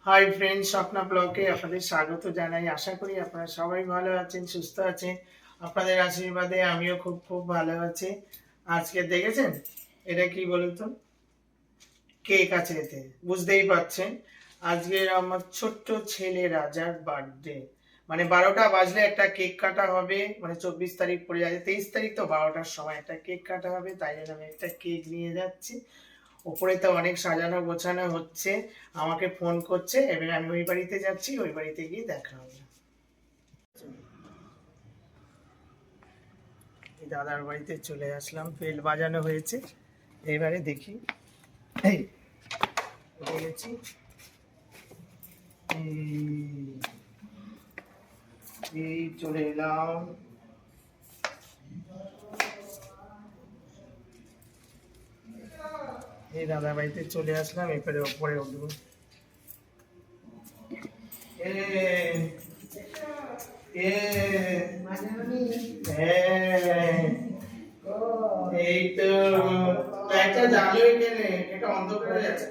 Hi friends, Swapna ব্লগে আপনাদের স্বাগত জানাই। আশা করি আপনারা সবাই ভালো আছেন, সুস্থ আছেন। আপনাদের আশীর্বাদে আমিও খুব খুব ভালো আছি। আজকে দেখেছেন এটা কি বলুন তো? কেক আছে, এতে বুঝতেই পারছেন আজকে আমার ছোট্ট ছেলে রাজার বার্থডে। মানে 12টা বাজলে একটা কেক কাটা হবে, মানে 24 তারিখ পড়ে যাচ্ছে, 23 তারিখ তো 12টার সময় একটা কেক কাটা হবে, তাই জন্য আমি একটা কেক নিয়ে যাচ্ছি। উপরে তো অনেক সাজানো গোছানো হচ্ছে, আমাকে ফোন করছে, এবার আমি ওই বাড়িতে যাচ্ছি, ওই বাড়িতে গিয়ে দেখা হবে। এই দাদার বাড়িতে চলে আসলাম, বেল বাজানো হয়েছে, এবারে দেখি। এই বলেছি, এই চলে এলাম। এই দাদার বাড়িতে চলে আসলাম, এবারে ওপরে উঠবো। এই তো একটা জ্বালিয়ে এখানে, এটা অন্ধ করে যাচ্ছে।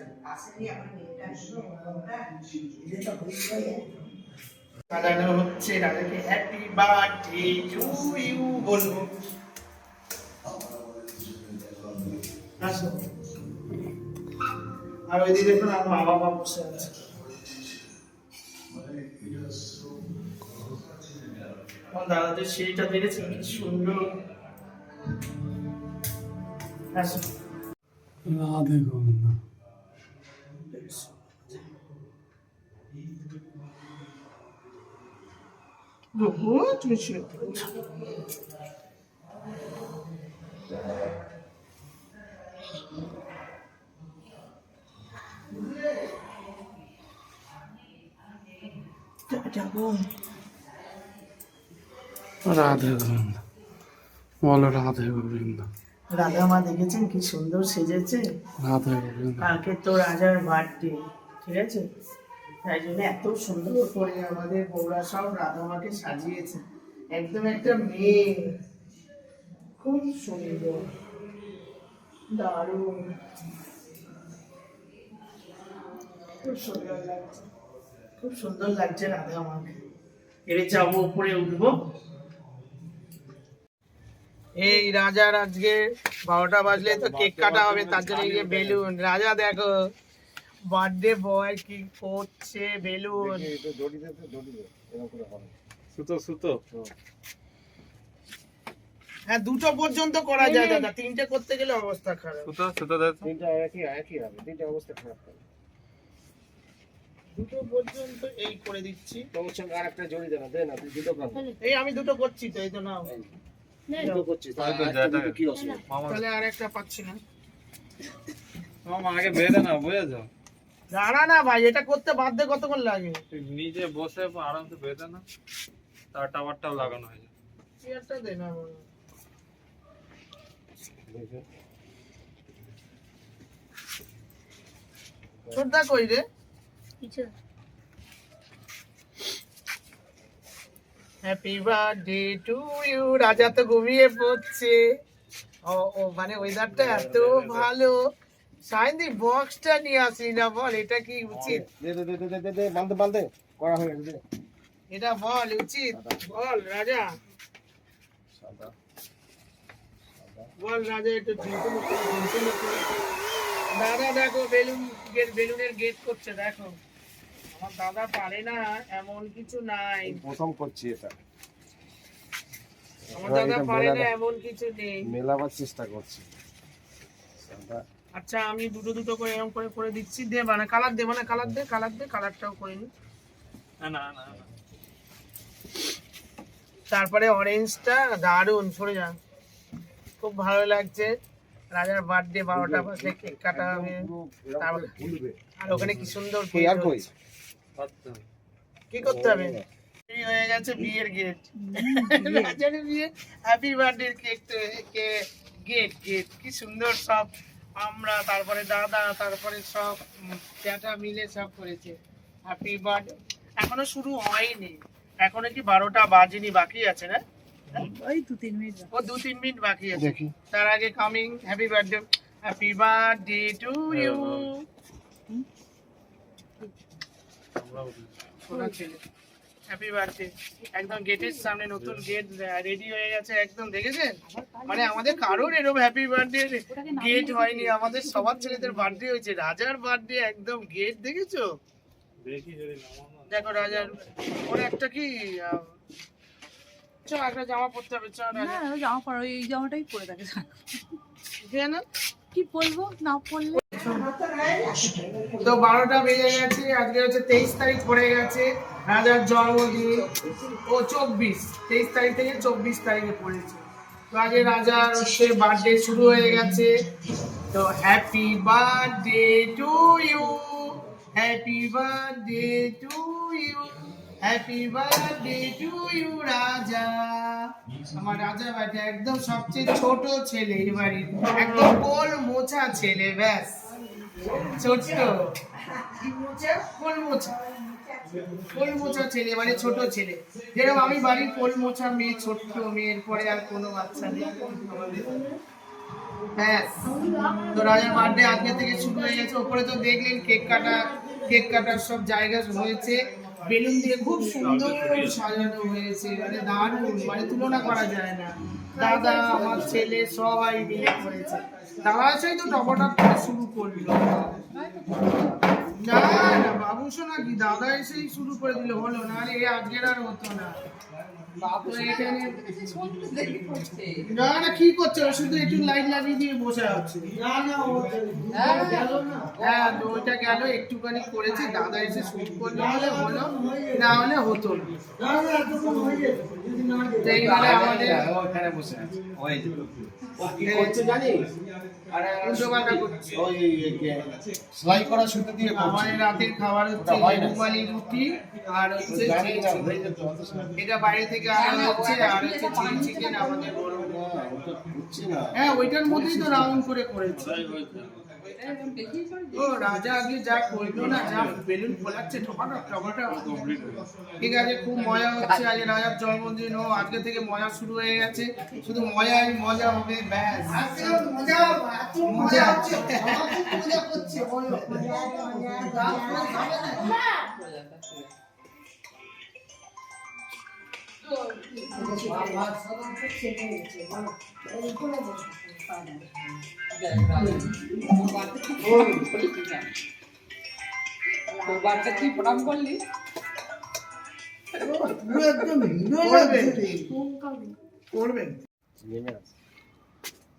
সাজানো হচ্ছে, রাজাকে হ্যাপি বার্থডে টু ইউ বলবো। আসো। আর ওই দিকে দেখুন আমার মা বাবা বসে আছে। আমার দাদাদের সিঁড়িটা দেখেছেন কি সুন্দর। আসো। রাধে গোবিন্দ। বহু তুমি শুয়ে পড়েছো। যাবো। রাধে গোবিন্দ বলো, রাধে গোবিন্দ। রাধা মা দেখেছেন কি সুন্দর সেজেছে। রাধে গোবিন্দ। কালকে তো রাজার বার্থডে, ঠিক আছে, তাই জন্য এত সুন্দর করে আমাদের বউরা সব রাধা মাকে সাজিয়েছে, একদম একটা মেয়ে, খুব সুন্দর, দারুণ, খুব সুন্দর লাগছে, খুব সুন্দর লাগছে রাধা মাকে। এবার যাবো, উপরে উঠবো। এই রাজার আজকে 12টা বাজলে তো কেক কাটা হবে, তার জন্য এই যে বেলুন। রাজা দেখো বার্থডে বয় কি করছে, বেলুন। সুতো সুতো। হ্যাঁ, 2টো পর্যন্ত করা যায় দাদা, 3টে করতে গেলে অবস্থা খারাপ। সুতো সুতো দেখ। 2টো পর্যন্ত এই করে দিচ্ছি। তোমার সঙ্গে আর একটা জড়ি দেনা দে না, তুই দুটো কাজ এই আমি 2টো করছি তো, এই তো নাও। দুটো করছিস কি অসুবিধা? তাহলে আর একটা পাচ্ছি না। মামা আগে বেঁধে না, বুঝেছো? দাঁড়া না ভাই, এটা করতে বাধ্য কতক্ষণ লাগে। তুই নিজে বসে আরামসে বেঁধে না, তার টাওয়ারটাও লাগানো হয়ে যায়। চেয়ারটা দে না বলো। ছোটদা কই রে? Happy birthday to you. Raja তো ঘুমিয়ে পড়ছে। ও ও মানে ওয়েদারটা এত ভালো। সাইন্দি বক্সটা নিয়ে আসলি না, বল এটা কি উচিত? দে দে দে দে দে দে বালতে বালতে করা হয়ে গেছে। এটা বল উচিত, বল রাজা, সাদা বল রাজা, একটু ঝুঁকুনো করে, ঝুঁকুনো করে। দাদা দেখো বেলুনের গেট করছে, দেখো। আমার দাদা পারে না এমন কিছু নাই, প্রথম করছি এটা, আমার দাদা পারে না এমন কিছু নেই। মেলাবার চেষ্টা করছি। সাদা আচ্ছা, আমি দুটো দুটো করে এরকম করে করে দিচ্ছি। দে মানে কালার দে, মানে কালার দে, কালার দে, কালারটাও করে নি। না না না না। তারপরে অরেঞ্জটা দারুণ, সরে যা, খুব ভালো লাগছে। রাজার বার্থডে 12টা বাজলে কেক কাটা হবে, তারপরে- ভুলবে আর ওখানে কি সুন্দর কই আর কই কি করতে হবে। তৈরি হয়ে গেছে বিয়ের গেট, রাজার বিয়ে, happy birthday cake, gate gate কি সুন্দর, সব আমরা, তারপরে দাদা, তারপরে সব চ্যাটা মিলে সব করেছে হ্যাপি বার্থডে। এখনো শুরু হয়নি, এখনো কি 12টা বাজেনি, বাকি আছে না? ওই 2-3 মিনিট ও 2-3 মিনিট বাকি আছে। দেখি। তার আগে coming happy birthday, happy birthday to you. আমরাও দিই। সোনা ছেলে হ্যাপি বার্থডে। একদম গেটের সামনে নতুন গেট রেডি হয়ে গেছে একদম, দেখেছেন? মানে আমাদের কারোর এরকম হ্যাপি বার্থডে গেট হয়নি, আমাদের সবার ছেলেদের বার্থডে হয়েছে। রাজার বার্থডে একদম গেট দেখেছো? দেখি যদি নামানো হয়। দেখো রাজার, ওর একটা কি চ একটা জামা পরতে হবে, চ না রাজা ও জামা পরো, এই জামাটাই পরে থাকে। দিয়ে না। কি বলবো না পরলে? তো 12টা বেজে গেছে, আজকে হচ্ছে 23 তারিখ পড়ে গেছে রাজার জন্মদিন। ও 23 তারিখ থেকে 24 তারিখে পড়েছে। তো আজকে রাজার হচ্ছে বার্থডে শুরু হয়ে গেছে। তো happy birthday to you, happy birthday to you, happy birthday to you Raja. আমার রাজা বাড়িতে একদম সবচেয়ে ছোট ছেলে এই বাড়ির, একদম গোল মোছা ছেলে, ব্যাস ছোট্ট কোল মোছা, কোল মোছা ছেলে মানে ছোট ছেলে। যেরকম আমি বাড়ির কোল মোছা মেয়ে, ছোট্ট মেয়ের পরে আর কোনো বাচ্চা নেই আমাদের। হ্যাঁ, তো রাজার বার্থডে আজকে থেকে শুরু হয়ে গেছে। ওপরে তো দেখলেন কেক কাটার সব জায়গা হয়েছে, বেলুন দিয়ে খুব সুন্দর সাজানো হয়েছে, মানে দারুণ, মানে তুলনা করা যায় না। দাদা আমার ছেলে সবাই মিলে করেছে। দাদা এসেই তো টপটপ করে শুরু করলো। না না বাবু শোনা কি, দাদা এসেই শুরু করে দিল, হলো না আরে আজকের আর হতো না। তো এখানে না না কি করছে, ও শুধু একটু লাইট লাগিয়ে দিয়ে বসে আছে। হ্যাঁ তো ওইটা গেল, একটুখানি করেছে, দাদা এসে শুট করলে হলে হলো, না হলে হতো না। তো এইবারে আমাদের ওখানে বসে আছে। ওই যে। ও কি করছে জানিস? উল্টোপাল্টা করছে। ওই সেলাই করা সুতো দিয়ে করছে। আমাদের রাতের খাবার হচ্ছে রুমালি রুটি আর হচ্ছে জানি না, চিলি হয়ে চিকেন। যেত, অত সময় এটা বাইরে থেকে আনা হচ্ছে, আর হচ্ছে চিলি চিকেন আমাদের বড়। না, ওটা হচ্ছে না। হ্যাঁ ওইটার মধ্যেই তো রাউন্ড করে করেছে। ওটাই হয়েছে। ও রাজা আগে যা করলো না, যা বেলুন ফোলাচ্ছে টপাটপ টপাটপ। ঠিক আছে, খুব মজা হচ্ছে। আজ রাজার জন্মদিন, ও আজকে থেকে মজা শুরু হয়ে গেছে, শুধু মজাই মজা হবে, ব্যাস মজা হচ্ছে। করবেন নেমে আছে।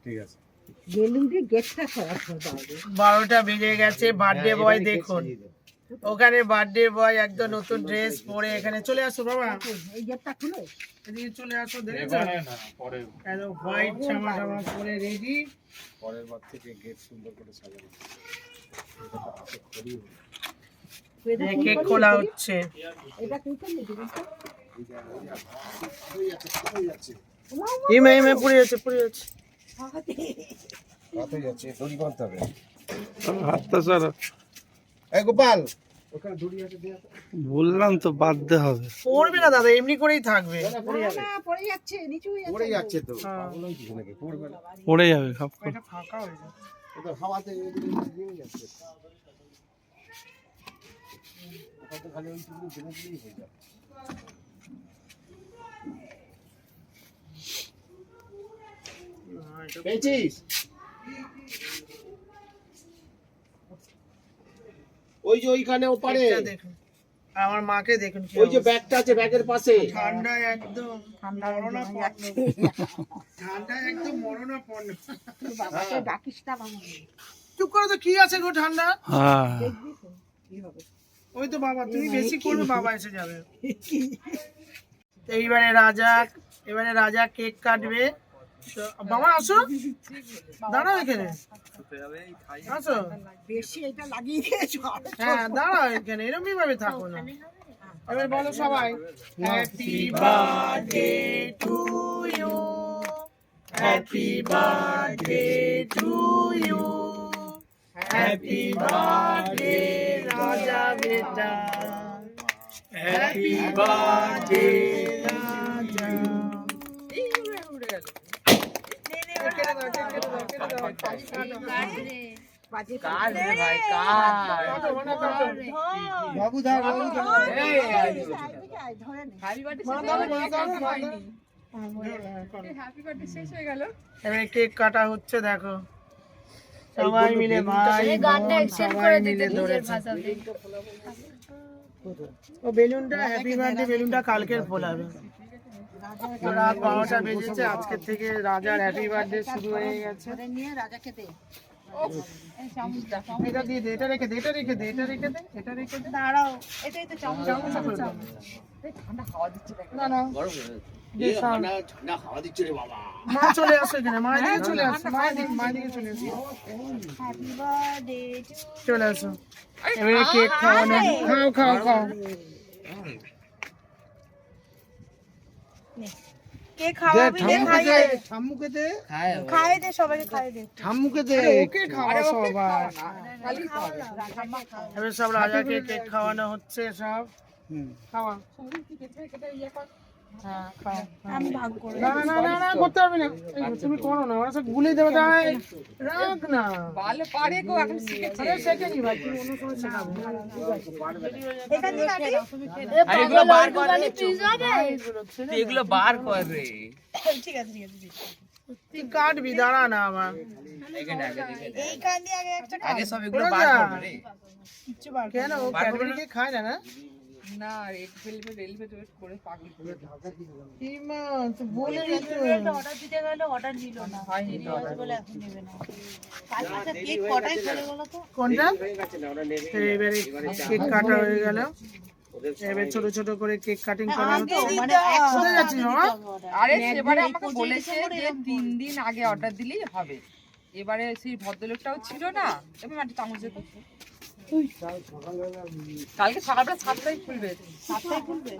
ঠিক আছে। বেলুন দিয়ে গেটটা খারাপ হয়ে যাবে। 12টা বেজে গেছে, বার্থডে বয় দেখুন ওখানে, বার্থডে বয় একদম নতুন ড্রেস পরে এখানে চলে আসো বাবা, এই গেটটা খুলে এদিকে চলে আসো, দেখেছো এবারে না, পরে। একদম হোয়াইট জামা টামা পরে রেডি। পরের বার থেকে গেট সুন্দর করে সাজানো। কেক খোলা হচ্ছে। এটা কি করলি দিদিটা? ইমে পড়ে যাচ্ছে, পড়ে যাচ্ছে। রাতে যাচ্ছে, দড়ি বাঁধতে হবে। হাতটা স্যার এই গোপাল, ওখানে দড়ি আছে, দিয়ে আসো। বললাম তো বাঁধতে হবে। পড়বে না দাদা, এমনি করেই থাকবে। পড়ে যাবে। না পড়ে যাচ্ছে, নিচু হয়ে পড়ে যাচ্ছে তো। হ্যাঁ। পাগল হয়েছিস নাকি? পড়বে না। পড়ে যাবে সব। এটা ফাঁকা হয়ে যাবে। ওটা হাওয়াতে এদিকে দিয়ে যাচ্ছে। ওটা তো খালি ওই টুকরো জেনে দিলেই হয়ে যাবে। পেয়েছিস? ওই যে ওইখানে ওপারে, এটা দেখুন, আমার মাকে দেখুন কি ওই যে অবস্থা। ব্যাগটা আছে, ব্যাগের পাশে। ঠান্ডায় একদম মরণাপন্ন। যাচ্ছে। ঠান্ডায় একদম মরণাপন্ন। বাবাকে ডাকিস না বাবা। চুপ করো তো, কি আছে গো ঠান্ডা? হ্যাঁ, দেখবি তো কি হবে। ওই তো বাবা, তুমি বেশি করবে, বাবা এসে যাবে। তো এবারে রাজা কেক কাটবে। তো বাবা আসো, দাঁড়াও এখানে, আসো। বেশি এটা লাগিয়ে দিয়েছো। হ্যাঁ দাঁড়াও এখানে, এরকমই ভাবে থাকো না। এবার বলো সবাই, happy birthday to you, happy birthday to you, happy birthday Raja বেটা, হ্যাপি বার্থডে রাজা। বাজে কার রে ভাই, কার? বাবু ধর বাবু ধর। এই, এই, ধরে নে। এবার কেক কাটা হচ্ছে দেখো, সবাই মিলে ভাই বোন সবাই মিলে ধরেছে। ও বেলুনটা হ্যাপি বার্থডে বেলুনটা কালকের ফোলাবে। রাত 12টা বেজেছে, আজকের থেকে রাজার হ্যাপি বার্থডে শুরু হয়ে গেছে। ধরে নিয়ে রাজাকে দে। এটা দিয়ে দে, এটা রেখে দে, এটা রেখে দে, এটা রেখে দে, এটা রেখে দে। দাঁড়াও, এটাই তো চামচ। চামচটা করে দাও। না না ঠান্ডা হাওয়া দিচ্ছে রে বাবা। মা চলে আসো এখানে, মায়ের দিকে চলে আসো, মায়ের দিকে চলে আসো, হ্যাপি বার্থডে টু চলে আসো। এবারে কেক খাওয়ানো, খাও খাও খাও। কে খাওয়াবি দে, খাইয়ে দে। ঠাম্মুকে দে, খাইয়ে দে, সবাইকে খাইয়ে দে। ঠাম্মুকে দে, ওকে খাওয়া সবাই। এবার সব রাজাকে কেক খাওয়ানো হচ্ছে সব। খাওয়া। হ্যাঁ, খাও। আমি ভাগ করে না না না না করতে হবে না, এই তুমি করো না, ওরা সব গুলে দেবে, তাই রাখ না। ভালো পারে গো, এখন শিখেছে। আরে শেখেনি ভাই, তুমি অন্য সময় শেখাবো। এখান থেকে কাটি। আর এগুলো বার কর রে, তুই এগুলো বার কর রে। ঠিক আছে ঠিক আছে ঠিক আছে। তুই কাটবি, দাঁড়া না আমার। এখানে আগে দেখে নে। এই কান দিয়ে আগে একটা আগে সব এগুলো ওরা বার যা। কর রে। কিচ্ছু বার কর। কেন ও ক্যাডবেরি কেক খায় না? না না রেড ভেলভেট করে পাগল করে কি মা, তো বলে দিতে। অর্ডার দিতে গেলে অর্ডার নিল না। হয়নি তো order। বলে এখন নেবে না। আচ্ছা কেক কটাই চলে গেল তো? কোনটা? তো এবারে কেক কাটা হয়ে গেল, এবার ছোট ছোট করে কেক কাটিং করা হচ্ছে। মানে কোথায় যাচ্ছিস মামা? আরে সেবারে আমাকে বলেছে যে 3 দিন আগে অর্ডার দিলেই হবে। এবারে সেই ভদ্রলোকটাও ছিল না, এবার মাটি চামচ যেত। কালকে সকালবেলা 7টায় খুলবে, 7টায় খুলবে,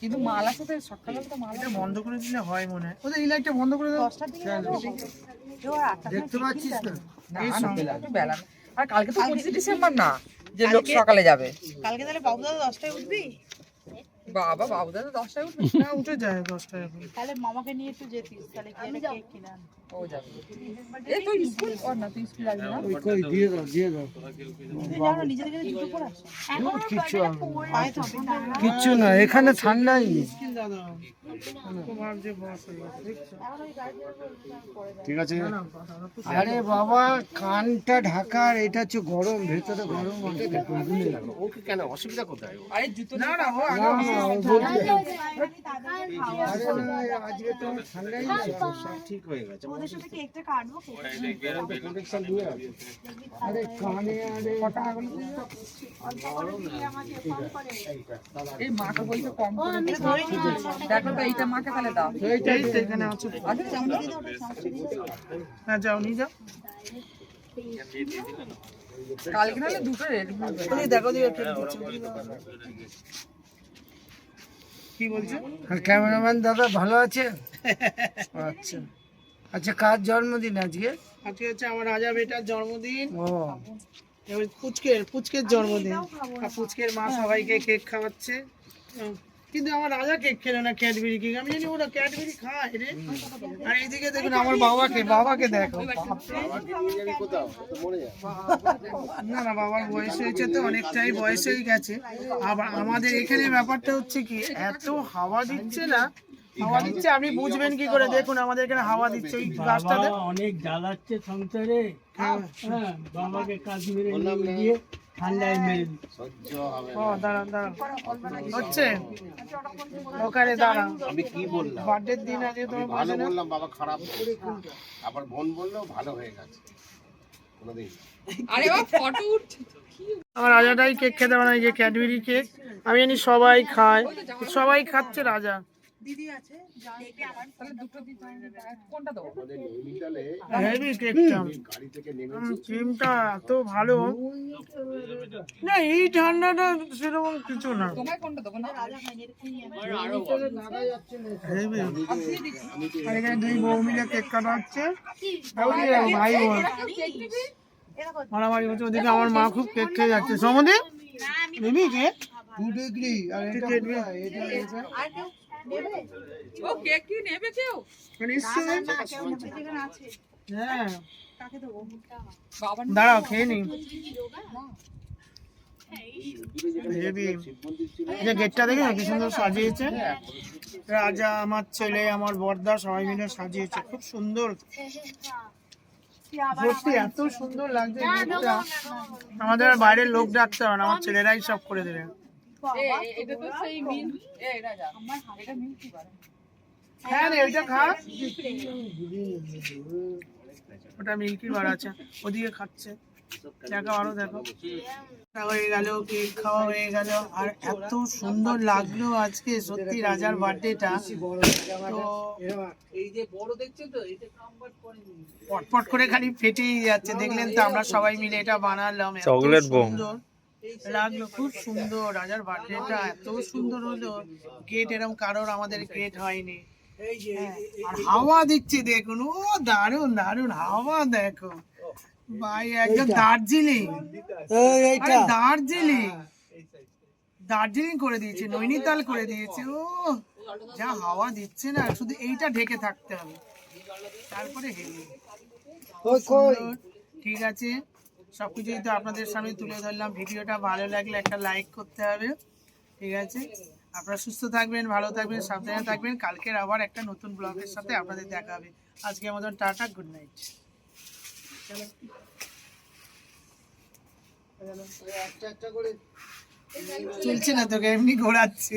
কিন্তু মাল আছে তো সকালবেলা তো মাল এটা বন্ধ করে দিলে হয় মনে হয়। ওদের এই লাইটটা বন্ধ করে দাও। 10টার দিকে যাবো। এবার 8টা দেখতে পাচ্ছিস না? এই না, সঙ্গে একটু বেলা না। আর কালকে তো 25 ডিসেম্বর না যে লোক সকালে যাবে। কালকে তাহলে বাবুদা 10টায় উঠবি? বাবা বাবুদা তো 10টায় উঠবে। না, উঠে যায় 10টায় এখন। তাহলে মামাকে নিয়ে একটু যেতিস, তাহলে গিয়ে একটা কেক কিনে আন। ও যাবে। এই তুই স্কুল কর না, তুই স্কুল আসবি না। কই দিয়ে দাও, দিয়ে দাও। তুই যাও না, নিজে থেকে জুতো পরে আসো। কিচ্ছু হবে না। পায়ে থাকবে না। কিচ্ছু না, এখানে ঠান্ডাই নেই। তোমার যে বস হয়ে গেছে, দেখছো? ঠিক আছে। না, না, আরে বাবা, কানটা ঢাকার, এটা হচ্ছে গরম, ভেতরে গরম আছে। ওকে কেন অসুবিধা কোথায়? আরে জুতো না না, ও আগে আরে না, আজকে তো ঠান্ডাই নেই, সব ঠিক হয়ে গেছে। ওদের সাথে কেকটা কাটবো। আরে কানে আরে এই মাকে বলতে কম করে দিতে। দেখো তো এইটা মাকে তাহলে দাও। এইটাই তো এখানে আছে। আচ্ছা চামচ হ্যাঁ, যাও নিয়ে যাও। কালকে নাহলে দুটো রেড তুমি দেখো দিও কেক দিচ্ছে। কি বলছো? ক্যামেরাম্যান দাদা ভালো আছে? আচ্ছা আচ্ছা, কার জন্মদিন আজকে? আজকে হচ্ছে আমার রাজা বেটার জন্মদিন। ও এবার পুচকের জন্মদিন, আর পুচকের মা সবাইকে কেক খাওয়াচ্ছে। কিন্তু আমার রাজা কেক খেলো না, ক্যাডবেরি কেক। আমি জানি ওরা ক্যাডবেরি খায় রে। আর এইদিকে দেখুন আমার বাবাকে দেখো। না না, বাবার বয়স হয়েছে তো, অনেকটাই বয়স হয়ে গেছে। আবার আমাদের এখানে ব্যাপারটা হচ্ছে কি, এত হাওয়া দিচ্ছে না, হাওয়া দিচ্ছে, আপনি বুঝবেন কি করে? দেখুন আমাদের এখানে হাওয়া দিচ্ছে, ওই গাছটাতে অনেক জ্বালাচ্ছে সংসারে। হ্যাঁ, বাবাকে কাজ মেরে নিয়ে গিয়ে ঠান্ডায় মেরে দিচ্ছে। ও দাঁড়ান হচ্ছে ওখানে দাঁড়ান। আমি কি বললাম? বার্থডের দিন আগে তোমার ভালো বলছে না? বললাম, বাবা খারাপ বললো। আবার বোন বললেও ভালো হয়ে গেছে কোনোদিন। আরে ও ফটো উঠছে। আমার রাজাটাই কেক খেতে বানাই, যে ক্যাডবেরি কেক। আমি জানি সবাই খায়, সবাই খাচ্ছে, রাজা দিদি আছে, তাহলে দুটো দিতে কোনটা দেবো? আমাদের নৈনিতালে হেভি কেকটা, গাড়ি থেকে নেমে ক্রিমটা এত ভালো না, এই ঠান্ডাটা সেরকম কিছু না, তোমায় কোনটা দেবো না? হেভি। আর এখানে দুই বউ মিলে কেক কাটা হচ্ছে, ভাই বোন মারামারি হচ্ছে। ওদিকে আমার মা খুব কেক খেয়ে যাচ্ছে। সমদে নিবি কেক? 2 ডিগ্রি। আর এটা ও কেক কি নেবে কেউ? নিশ্চয়ই। হ্যাঁ, বাবার দাঁড়াও খেয়ে নি হেবি। এই যে গেটটা দেখে কি সুন্দর সাজিয়েছে, রাজা, আমার ছেলে, আমার বড়দা সবাই মিলে সাজিয়েছে, খুব সুন্দর। সত্যি এত সুন্দর লাগছে গেটটা, আমাদের আর বাইরের লোক ডাকতে হবে না, আমার ছেলেরাই সব করে দেবে। এটা তো সেই মিল রাজা এটা মিল্কি বার হ্যাঁ রে, ওইটা খা, ওটা মিল্কি বার আছে, ওদিকে খাচ্ছে, দেখো আরো দেখো। হয়ে গেল, কেক খাওয়া হয়ে গেল, আর এত সুন্দর লাগলো আজকে সত্যি রাজার বার্থডেটা। তো পটপট করে খালি ফেটেই যাচ্ছে, দেখলেন তো আমরা সবাই মিলে এটা বানালাম, চকলেট বোম লাগলো, খুব সুন্দর। রাজার বার্থডেটা এত সুন্দর হলো, গেট এরকম কারোর আমাদের গেট হয়নি। আর হাওয়া দিচ্ছে দেখুন, ও দারুন দারুন হাওয়া দেখো ভাই, একদম দার্জিলিং, আরে দার্জিলিং, দার্জিলিং করে দিয়েছে, নৈনিতাল করে দিয়েছে। ও যা হাওয়া দিচ্ছে না, শুধু এইটা ঢেকে থাকতে হবে, তারপরে হেলি। ঠিক আছে, সবকিছুই তো আপনাদের সামনে তুলে ধরলাম। ভিডিওটা ভালো লাগলে একটা লাইক করতে হবে, ঠিক আছে? আপনারা সুস্থ থাকবেন, ভালো থাকবেন, সাবধানে থাকবেন। কালকের আবার একটা নতুন ব্লগের সাথে আপনাদের দেখা হবে। আজকের মতন টাটা, গুড নাইট। চলছে না তোকে, এমনি ঘোরাচ্ছে।